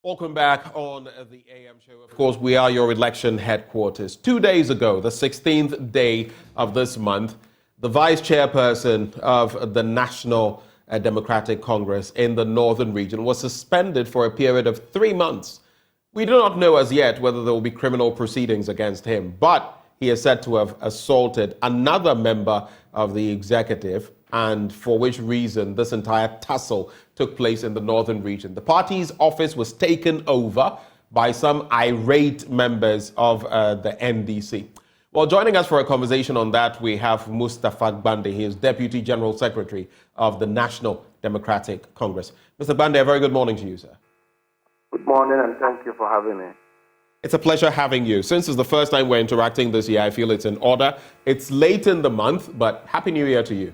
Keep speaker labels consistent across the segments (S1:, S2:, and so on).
S1: Welcome back on the AM show. Of course, we are your election headquarters. 2 days ago, the 16th day of this month, the vice chairperson of the National Democratic Congress in the Northern region was suspended for a period of 3 months. We do not know as yet whether there will be criminal proceedings against him, but he is said to have assaulted another member of the executive, and for which reason this entire tussle took place in the Northern region. The party's office was taken over by some irate members of the NDC. Well, joining us for a conversation on that, we have Mustapha Gbande. He is Deputy General Secretary of the National Democratic Congress. Mr. Gbande, a very good morning to you, sir.
S2: Good morning, and thank you for having me.
S1: It's a pleasure having you. Since it's the first time we're interacting this year, I feel it's in order. It's late in the month, but Happy New Year to you.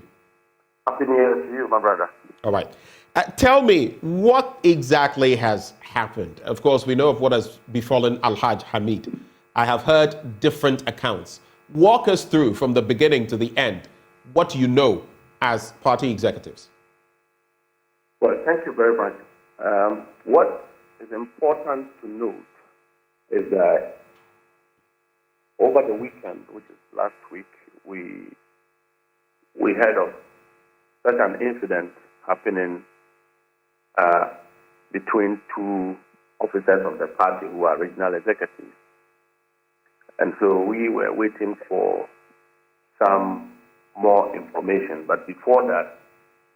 S2: Happy New Year to you, my brother.
S1: All right. Tell me, what exactly has happened? Of course, we know of what has befallen Alhaj Hamid. I have heard different accounts. Walk us through from the beginning to the end what you know as party executives.
S2: Well, thank you very much. What is important to note is that over the weekend, which is last week, we heard of such an incident happening between two officers of the party who are regional executives. And so we were waiting for some more information. But before that,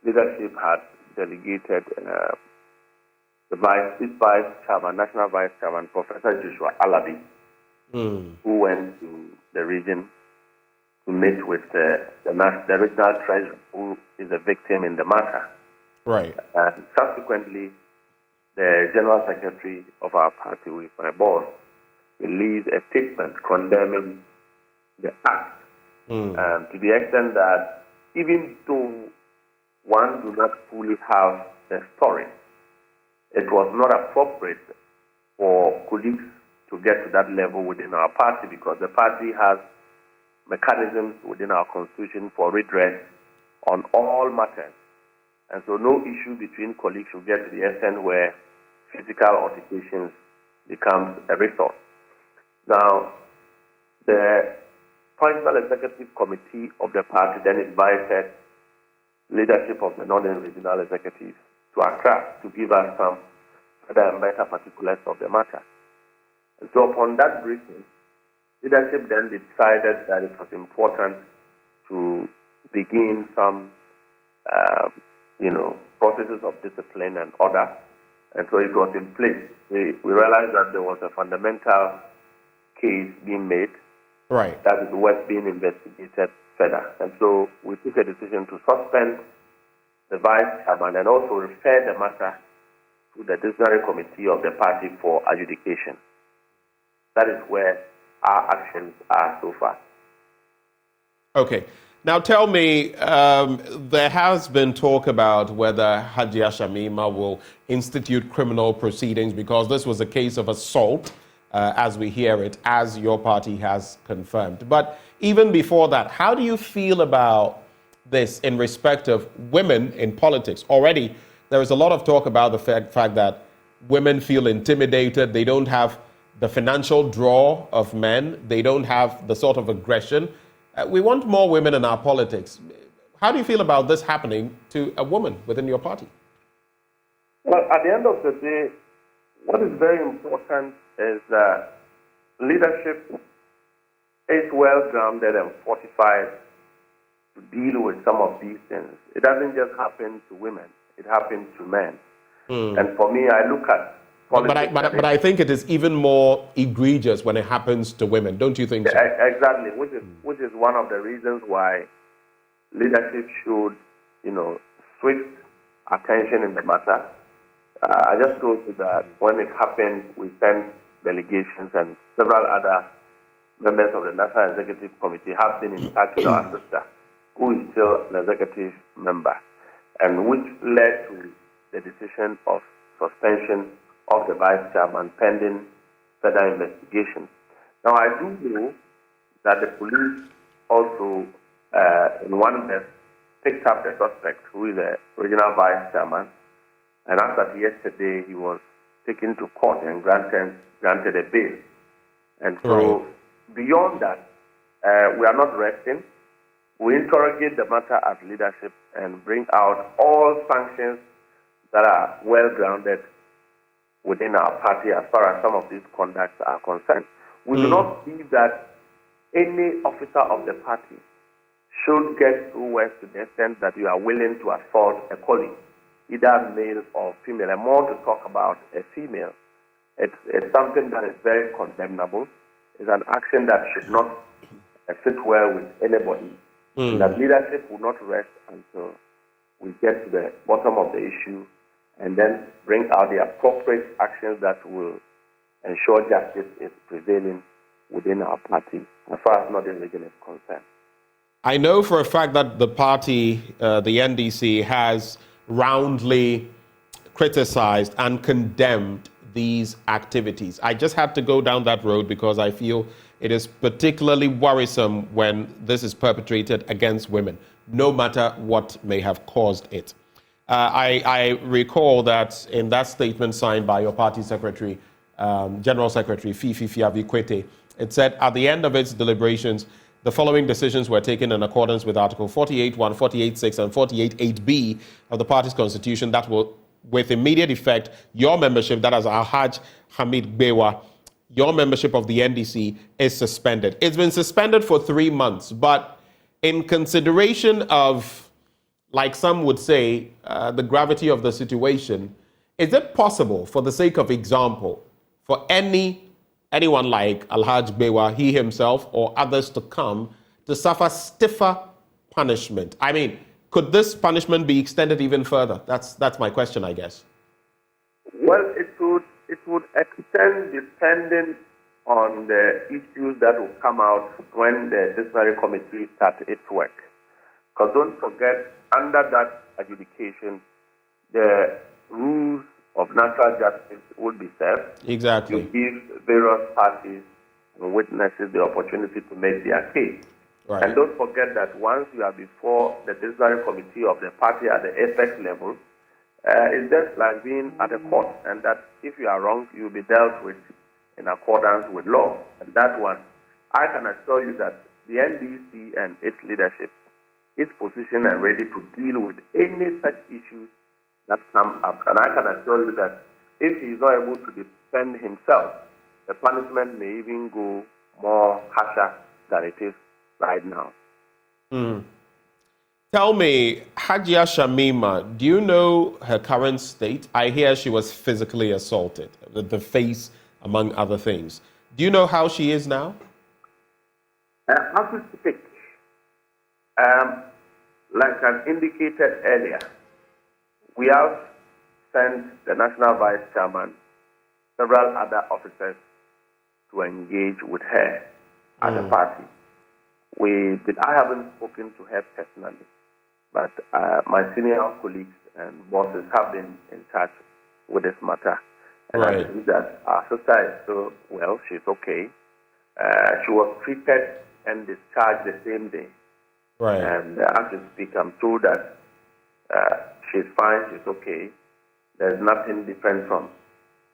S2: leadership had delegated the vice chairman, national vice chairman, Professor Joshua Alabi, who went to the region to meet with the regional treasurer, who is a victim in the matter.
S1: Right.
S2: And subsequently, the general secretary of our party, with my boss, released a statement condemning the act, to the extent that even though one do not fully have the story, it was not appropriate for colleagues to get to that level within our party, because the party has mechanisms within our constitution for redress on all matters. And so no issue between colleagues should get to the extent where physical altercations becomes a resort. Now, the Functional Executive Committee of the party then invited leadership of the Northern Regional Executives to Accra to give us some further and better particulars of the matter. And so upon that briefing, leadership then decided that it was important to begin some, processes of discipline and order. And so it was in place. We realized that there was a fundamental case being made,
S1: right,
S2: that is worth being investigated further. And so we took a decision to suspend the vice chairman and also refer the matter to the disciplinary committee of the party for adjudication. That is where our actions are so far.
S1: Okay. Now tell me, there has been talk about whether Hajia Shamima will institute criminal proceedings, because this was a case of assault, as we hear it, as your party has confirmed. But even before that, how do you feel about this in respect of women in politics? Already, there is a lot of talk about the fact that women feel intimidated. They don't have the financial draw of men. They don't have the sort of aggression. We want more women in our politics. How do you feel about this happening to a woman within your party?
S2: Well, at the end of the day, what is very important is that leadership is well-grounded and fortified to deal with some of these things. It doesn't just happen to women. It happens to men. And for me, I look at politics.
S1: But I think it is even more egregious when it happens to women. Don't you think so?
S2: Exactly, which is one of the reasons why leadership should, swift attention in the matter. I just told you that when it happened, we sent delegations, and several other members of the National Executive Committee have been in touch with our sister, who is still an executive member, and which led to the decision of suspension of the vice chairman pending further investigation. Now, I do know that the police also, in one death, picked up the suspect, who is the original vice chairman, and after yesterday, he was taken to court and granted a bail. And so beyond that, we are not resting. We interrogate the matter as leadership and bring out all sanctions that are well-grounded within our party as far as some of these conducts are concerned. We do not believe that any officer of the party should get too worse to the extent that you are willing to assault a colleague, either male or female. And more to talk about a female. It's something that is very condemnable. It's an action that should not fit well with anybody. And that leadership will not rest until we get to the bottom of the issue and then bring out the appropriate actions that will ensure justice is prevailing within our party, as far as Northern Region is concerned.
S1: I know for a fact that the party, the NDC, has roundly criticized and condemned these activities. I just had to go down that road because I feel it is particularly worrisome when this is perpetrated against women, no matter what may have caused it. I recall that in that statement signed by your party secretary, General Secretary Fifi Fiavikwete, it said at the end of its deliberations, the following decisions were taken in accordance with Article 48.1, 48.6, and 48.8b of the party's constitution that will, with immediate effect, your membership, that is Alhaj Hamid Bewa, your membership of the NDC is suspended. It's been suspended for 3 months, but in consideration of, like some would say, the gravity of the situation, is it possible, for the sake of example, for anyone like Alhaj Bewa, he himself, or others to come to suffer stiffer punishment? I mean, could this punishment be extended even further? That's my question, I guess.
S2: Well, it would extend depending on the issues that will come out when the disciplinary committee starts its work. Because don't forget, under that adjudication, the rules of natural justice would be served.
S1: Exactly.
S2: You give various parties and witnesses the opportunity to make their case.
S1: Right.
S2: And don't forget that once you are before the disciplinary committee of the party at the apex level, it's just like being at a court, and that if you are wrong, you'll be dealt with in accordance with law. And that one, I can assure you that the NDC and its leadership is positioned and ready to deal with any such issues that come up. And I can assure you that if he is not able to defend himself, the punishment may even go more harsher than it is right now.
S1: Tell me, Hajia Shamima, do you know her current state? I hear she was physically assaulted, the face, among other things. Do you know how she is now?
S2: As we speak, like I indicated earlier, we have sent the National Vice Chairman, several other officers to engage with her at the party. I haven't spoken to her personally, but my senior colleagues and bosses have been in touch with this matter. And I think that our sister is still well, she's okay. She was treated and discharged the same day.
S1: Right.
S2: And as we speak, I'm told that she's fine, she's okay. There's nothing different from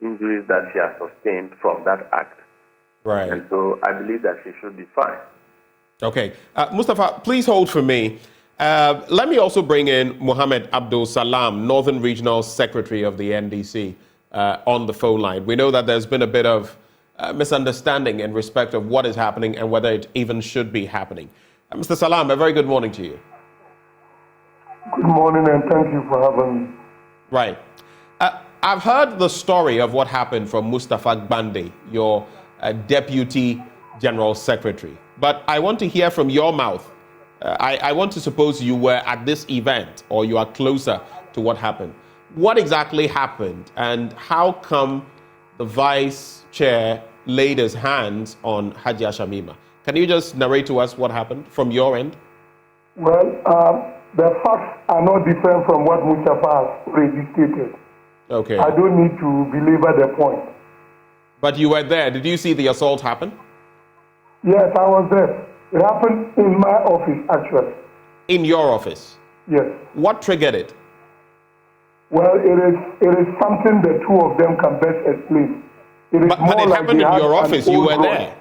S2: injuries that she has sustained from that act.
S1: Right.
S2: And so I believe that she should be fine.
S1: Okay. Mustafa, please hold for me. Let me also bring in Mohammed Abdul Salam, Northern Regional Secretary of the NDC, on the phone line. We know that there's been a bit of misunderstanding in respect of what is happening and whether it even should be happening. Mr. Salam, a very good morning to you.
S3: Good morning, and thank you for having me.
S1: Right. I've heard the story of what happened from Mustafa Gbande, your Deputy General Secretary. But I want to hear from your mouth. I want to suppose you were at this event or you are closer to what happened. What exactly happened and how come the Vice Chair laid his hands on Hajia Shamima? Can you just narrate to us what happened from your end?
S3: Well, the facts are not different from what Mustafa has already stated.
S1: Okay.
S3: I don't need to belabor the point.
S1: But you were there. Did you see the assault happen?
S3: Yes, I was there. It happened in my office, actually.
S1: In your office?
S3: Yes.
S1: What triggered it?
S3: Well, it is something the two of them can best explain. It is
S1: But it
S3: like
S1: happened in your office. You were there.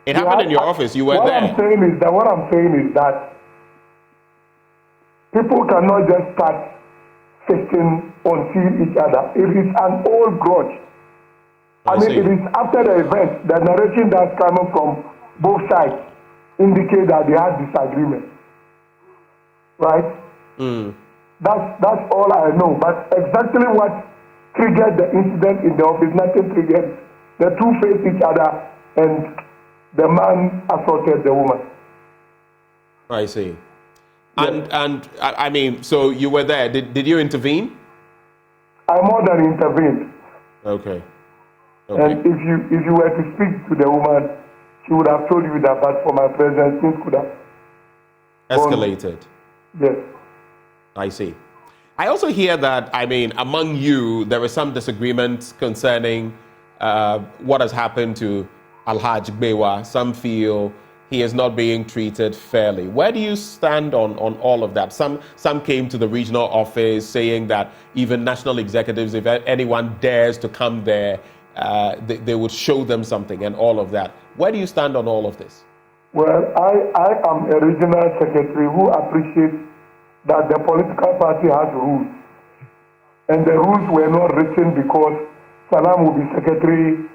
S1: It happened in your office. You were there.
S3: What I'm saying is that people cannot just start fixing on seeing each other. It is an old grudge. I mean, it is after the event, the narration that's coming from both sides indicate that they had disagreement. Right? That's all I know. But exactly what triggered the incident in the office, nothing triggered. The two faced each other and the man assaulted the woman.
S1: I see. And I mean, so you were there. Did you intervene? I
S3: more than intervened.
S1: Okay.
S3: And if you were to speak to the woman, she would have told you that, but for my presence, things could have
S1: escalated.
S3: Yes.
S1: I see. I also hear that, I mean, among you, there is some disagreement concerning what has happened to Alhaj Bewa. Some feel he is not being treated fairly. Where do you stand on all of that? Some came to the regional office saying that even national executives, if anyone dares to come there, they would show them something and all of that. Where do you stand on all of this?
S3: Well, I am a regional secretary who appreciates that the political party has rules. And the rules were not written because Salam will be secretary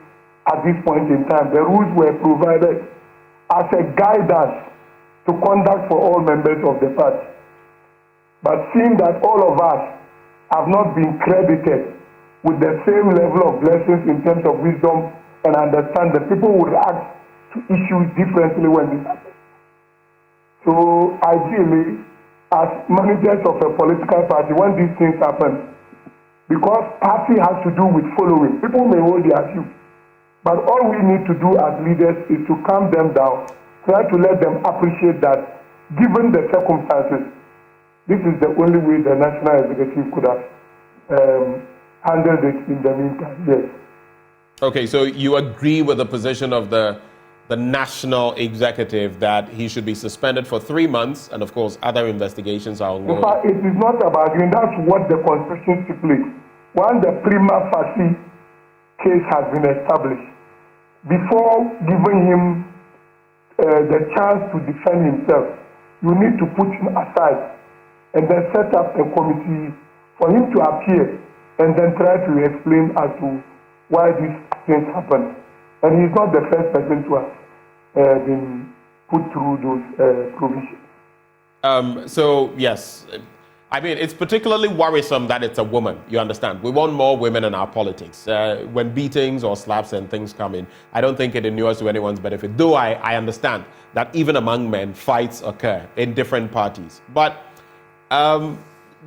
S3: at this point in time. The rules were provided as a guidance to conduct for all members of the party. But seeing that all of us have not been credited with the same level of blessings in terms of wisdom and understanding, people would react to issues differently when this happens. So ideally, as managers of a political party, when these things happen, because party has to do with following, people may hold their view. But all we need to do as leaders is to calm them down, try to let them appreciate that, given the circumstances, this is the only way the national executive could have handled it in the meantime. Yes.
S1: Okay, so you agree with the position of the national executive that he should be suspended for 3 months, and of course other investigations are ongoing.
S3: In fact, it is not about you. That's what the Constitution stipulates. Once the prima facie case has been established, before giving him the chance to defend himself, you need to put him aside and then set up a committee for him to appear and then try to explain as to why these things happen. And he's not the first person to have been put through those provisions.
S1: So, yes, I mean, it's particularly worrisome that it's a woman, you understand. We want more women in our politics. When beatings or slaps and things come in, I don't think it inures to anyone's benefit, though I understand that even among men, fights occur in different parties. But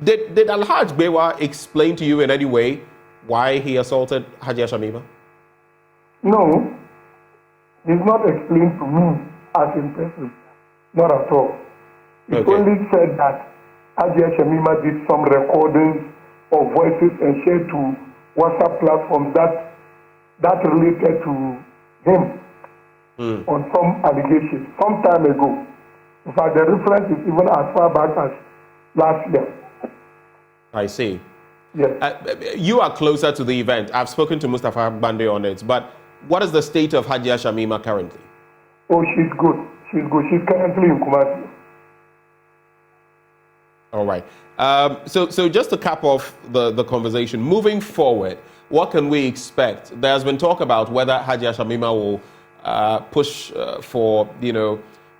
S1: did Alhaj Bewa explain to you in any way why he assaulted Hajia Shamima?
S3: No, he's not explained to me as in person, not at all. He only said that Hajia Shamima did some recordings of voices and shared to WhatsApp platforms that related to him on some allegations some time ago. In fact, the reference is even as far back as last year.
S1: I see.
S3: Yes.
S1: You are closer to the event. I've spoken to Mustafa Bande on it, but what is the state of Hajia Shamima currently?
S3: Oh, she's good. She's good. She's currently in Kumasi.
S1: All right. So just to cap off the conversation, moving forward, what can we expect? There has been talk about whether Hajia Shamima will push for,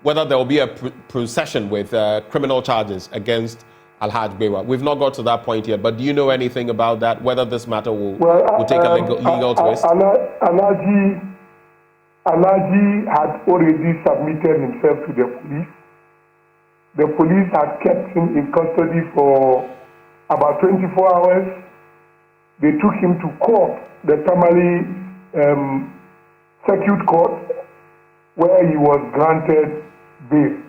S1: whether there will be a procession with criminal charges against Alhaj Bewa. We've not got to that point yet, but do you know anything about that, whether this matter will take a legal twist?
S3: Alhaji had already submitted himself to the police. The police had kept him in custody for about 24 hours. They took him to court, the Tamale Circuit Court, where he was granted bail.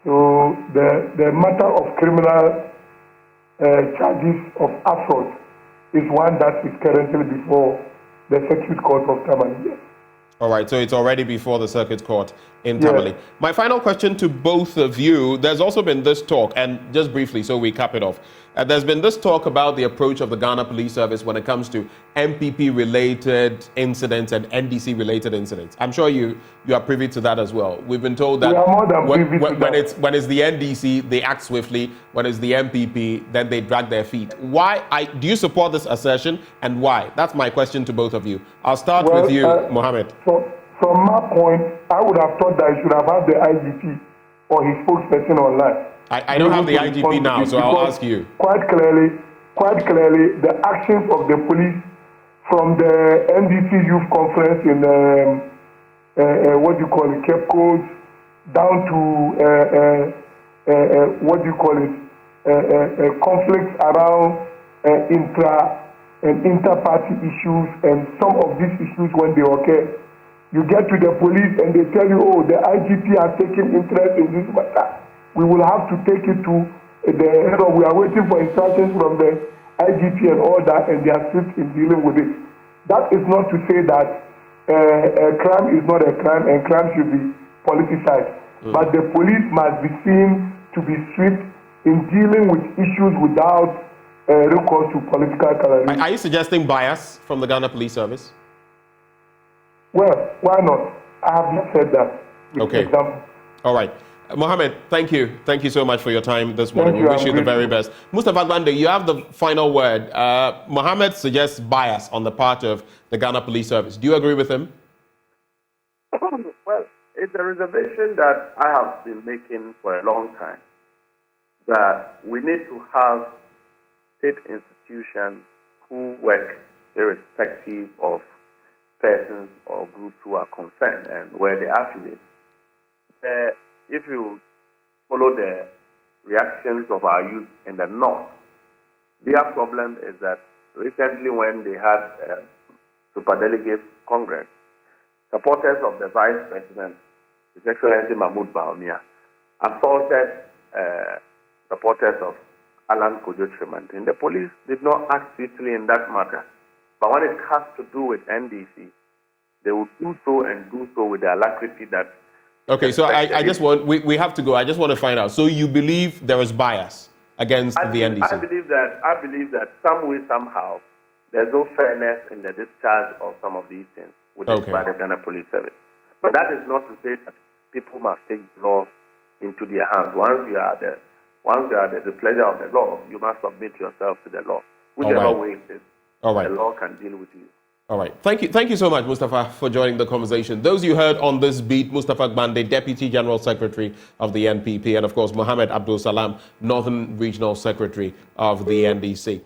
S3: So the matter of criminal charges of assault is one that is currently before the Circuit Court of Tamale.
S1: All right, so it's already before the circuit court in Tamale.
S3: Yes.
S1: My final question to both of you, there's also been this talk, and just briefly, so we cap it off. There's been this talk about the approach of the Ghana Police Service when it comes to MPP-related incidents and NDC-related incidents. I'm sure you are privy to that as well. We've been told that
S3: we are more than privy to that.
S1: when it's the NDC, they act swiftly. When it's the MPP, then they drag their feet. Do you support this assertion, and why? That's my question to both of you. I'll start with you, Mohammed.
S3: So, from my point, I would have thought that I should have had the IGP or his spokesperson online.
S1: I don't have the IGP now, so I'll ask you.
S3: Quite clearly, the actions of the police from the NDC Youth Conference in Cape Coast down to conflicts around inter-party issues, and some of these issues when they occur, you get to the police and they tell you, oh, the IGP has taken interest in this matter. We will have to take it to we are waiting for instructions from the IGP and all that, and they are swift in dealing with it. That is not to say that a crime is not a crime and crime should be politicized. But the police must be seen to be swift in dealing with issues without recourse to political coloring.
S1: Are you suggesting bias from the Ghana Police Service?
S3: Well, why not? I have not said that.
S1: Okay.
S3: Example.
S1: All right. Mohammed, thank you. Thank you so much for your time this morning. We wish you the very best. Mustafa Gbande, you have the final word. Mohammed suggests bias on the part of the Ghana Police Service. Do you agree with him?
S2: Well, it's a reservation that I have been making for a long time, that we need to have state institutions who work irrespective of persons or groups who are concerned and where they affiliate. If you follow the reactions of our youth in the North, their problem is that recently when they had a Superdelegate Congress, supporters of the Vice President, His Excellency Mahmoud Bawumia, assaulted supporters of Alan Kojo Tremantin. The police did not act swiftly in that matter. But when it has to do with NDC, they will do so and do so with the alacrity that.
S1: Okay, so I just want, we have to go. I just want to find out. So you believe there is bias against the NDC?
S2: I believe that some way, somehow, there's no fairness in the discharge of some of these things by the Ghana Police Service. But that is not to say that people must take the law into their hands. Once you are the pleasure of the law, you must submit yourself to the law. Whichever way it is, the law can deal with you.
S1: All right. Thank you so much, Mustafa, for joining the conversation. Those you heard on this beat, Mustafa Gbande, Deputy General Secretary of the NPP, and of course, Mohammed Abdul Salam, Northern Regional Secretary of the NDC.